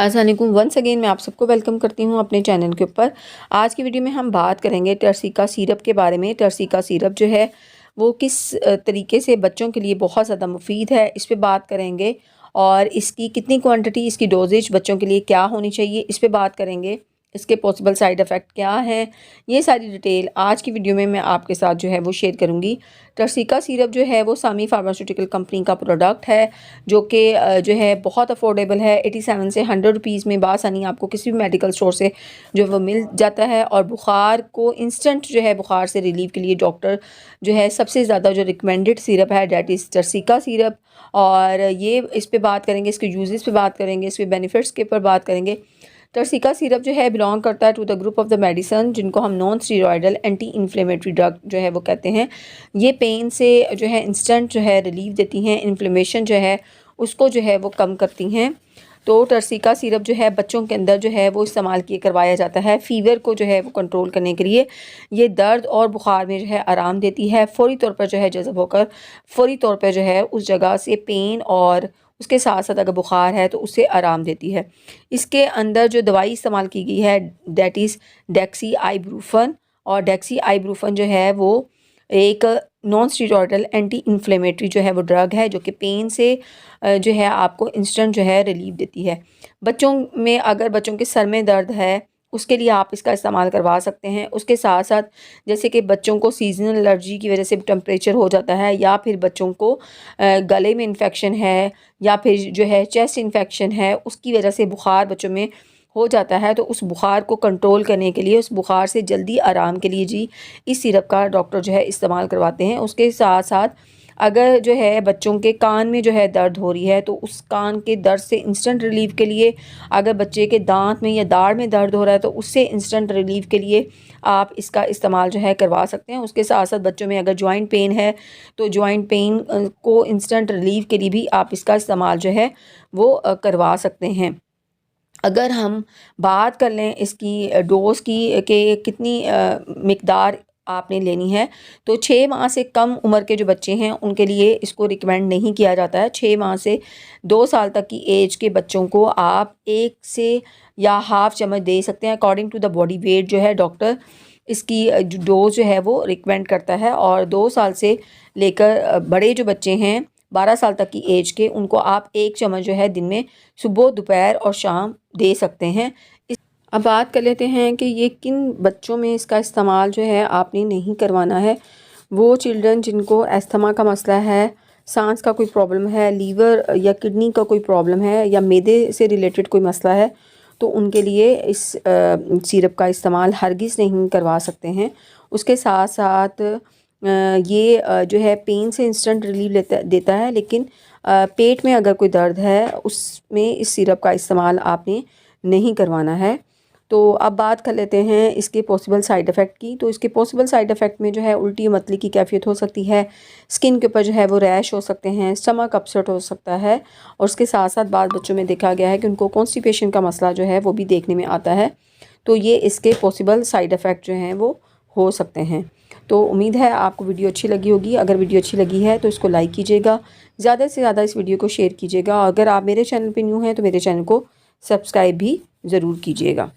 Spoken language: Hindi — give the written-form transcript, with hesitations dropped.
अस्सलाम वालेकुम। वंस अगेन मैं आप सबको वेलकम करती हूँ अपने चैनल के ऊपर। आज की वीडियो में हम बात करेंगे टर्सिका सिरप के बारे में। टर्सिका सिरप जो है वो किस तरीके से बच्चों के लिए बहुत ज़्यादा मुफीद है, इस पे बात करेंगे। और इसकी कितनी क्वांटिटी, इसकी डोजेज बच्चों के लिए क्या होनी चाहिए, इस पे बात करेंगे। इसके पॉसिबल साइड इफ़ेक्ट क्या हैं, ये सारी डिटेल आज की वीडियो में मैं आपके साथ जो है वो शेयर करूँगी। टर्सिका सिरप जो है वो सामी फार्मास्यूटिकल कंपनी का प्रोडक्ट है, जो कि जो है बहुत अफोर्डेबल है। 87 से 100 रुपीज़ में बासानी आपको किसी भी मेडिकल स्टोर से जो वो मिल जाता है। और बुखार को इंस्टेंट जो है बुखार से रिलीव के लिए डॉक्टर जो है सबसे ज़्यादा जो रिकमेंडेड सिरप है डैट इज़ टर्सिका सिरप। और ये इस पे बात करेंगे, इसके यूजेस पे बात करेंगे, इसके बेनिफिट्स के ऊपर बात करेंगे। टर्सिका सिरप जो है बिलोंग करता है to the group of the medicine, जिनको हम non steroidal anti inflammatory drug जो है वो कहते हैं। ये पेन से जो है इंस्टेंट जो है रिलीफ देती हैं, इन्फ्लेमेशन जो है उसको जो है वो कम करती हैं। तो टर्सिका सिरप जो है बच्चों के अंदर जो है वो इस्तेमाल किए करवाया जाता है फ़ीवर को जो है वो कंट्रोल करने के लिए। ये दर्द और बुखार में जो है आराम देती है, फ़ौरी तौर पर जो है जज़ब होकर फ़ौरी तौर पर जो है उस जगह से पेन और उसके साथ साथ अगर बुखार है तो उससे आराम देती है। इसके अंदर जो दवाई इस्तेमाल की गई है दैट इज़ डेक्सी आइब्रूफन। और डेक्सी आइब्रूफन जो है वो एक नॉन स्टीरॉयडल एंटी इन्फ्लेमेटरी जो है वो ड्रग है, जो कि पेन से जो है आपको इंस्टेंट जो है रिलीफ देती है। बच्चों में अगर बच्चों के सर में दर्द है उसके लिए आप इसका इस्तेमाल करवा सकते हैं। उसके साथ साथ जैसे कि बच्चों को सीजनल एलर्जी की वजह से टेम्परेचर हो जाता है, या फिर बच्चों को गले में इन्फेक्शन है, या फिर जो है चेस्ट इन्फेक्शन है, उसकी वजह से बुखार बच्चों में हो जाता है, तो उस बुखार को कंट्रोल करने के लिए, उस बुखार से जल्दी आराम के लिए जी इस सिरप का डॉक्टर जो है इस्तेमाल करवाते हैं। उसके साथ साथ अगर जो है बच्चों के कान में जो है दर्द हो रही है तो उस कान के दर्द से इंस्टेंट रिलीफ के लिए, अगर बच्चे के दांत में या दाढ़ में दर्द हो रहा है तो उससे इंस्टेंट रिलीफ के लिए आप इसका इस्तेमाल जो है करवा सकते हैं। उसके साथ साथ बच्चों में अगर जॉइंट पेन है तो जॉइंट पेन को इंस्टेंट रिलीफ के लिए भी आप इसका इस्तेमाल जो है वो करवा सकते हैं। अगर हम बात कर लें इसकी डोज़ की कि कितनी मिक़दार आपने लेनी है, तो 6 माह से कम उम्र के जो बच्चे हैं उनके लिए इसको रिकमेंड नहीं किया जाता है। 6 माह से 2 साल तक की एज के बच्चों को आप 1 से या हाफ़ चम्मच दे सकते हैं according to the body weight जो है डॉक्टर इसकी डोज़ जो है वो रिकमेंड करता है। और 2 साल से लेकर बड़े जो बच्चे हैं 12 साल तक की एज के, उनको आप 1 चम्मच जो है दिन में सुबह, दोपहर और शाम दे सकते हैं। अब बात कर लेते हैं कि ये किन बच्चों में इसका इस्तेमाल जो है आपने नहीं करवाना है। वो चिल्ड्रन जिनको अस्थमा का मसला है, सांस का कोई प्रॉब्लम है, लीवर या किडनी का कोई प्रॉब्लम है, या मैदे से रिलेटेड कोई मसला है, तो उनके लिए इस सिरप का इस्तेमाल हरगिज़ नहीं करवा सकते हैं। उसके साथ साथ ये जो है पेन से इंस्टेंट रिलीफ देता है, लेकिन पेट में अगर कोई दर्द है उसमें इस सिरप का इस्तेमाल आपने नहीं करवाना है। तो अब बात कर लेते हैं इसके पॉसिबल साइड इफ़ेक्ट की। तो इसके पॉसिबल साइड इफ़ेक्ट में जो है उल्टी मतली की कैफियत हो सकती है, स्किन के ऊपर जो है वो रैश हो सकते हैं, स्टमक अपसेट हो सकता है, और उसके साथ साथ बाद बच्चों में देखा गया है कि उनको कॉन्स्टिपेशन का मसला जो है वो भी देखने में आता है। तो ये इसके पॉसिबल साइड इफ़ेक्ट जो हैं वो हो सकते हैं। तो उम्मीद है आपको वीडियो अच्छी लगी होगी। अगर वीडियो अच्छी लगी है तो इसको लाइक कीजिएगा, ज़्यादा से ज़्यादा इस वीडियो को शेयर कीजिएगा। अगर आप मेरे चैनल पर न्यू हैं तो मेरे चैनल को सब्सक्राइब भी ज़रूर कीजिएगा।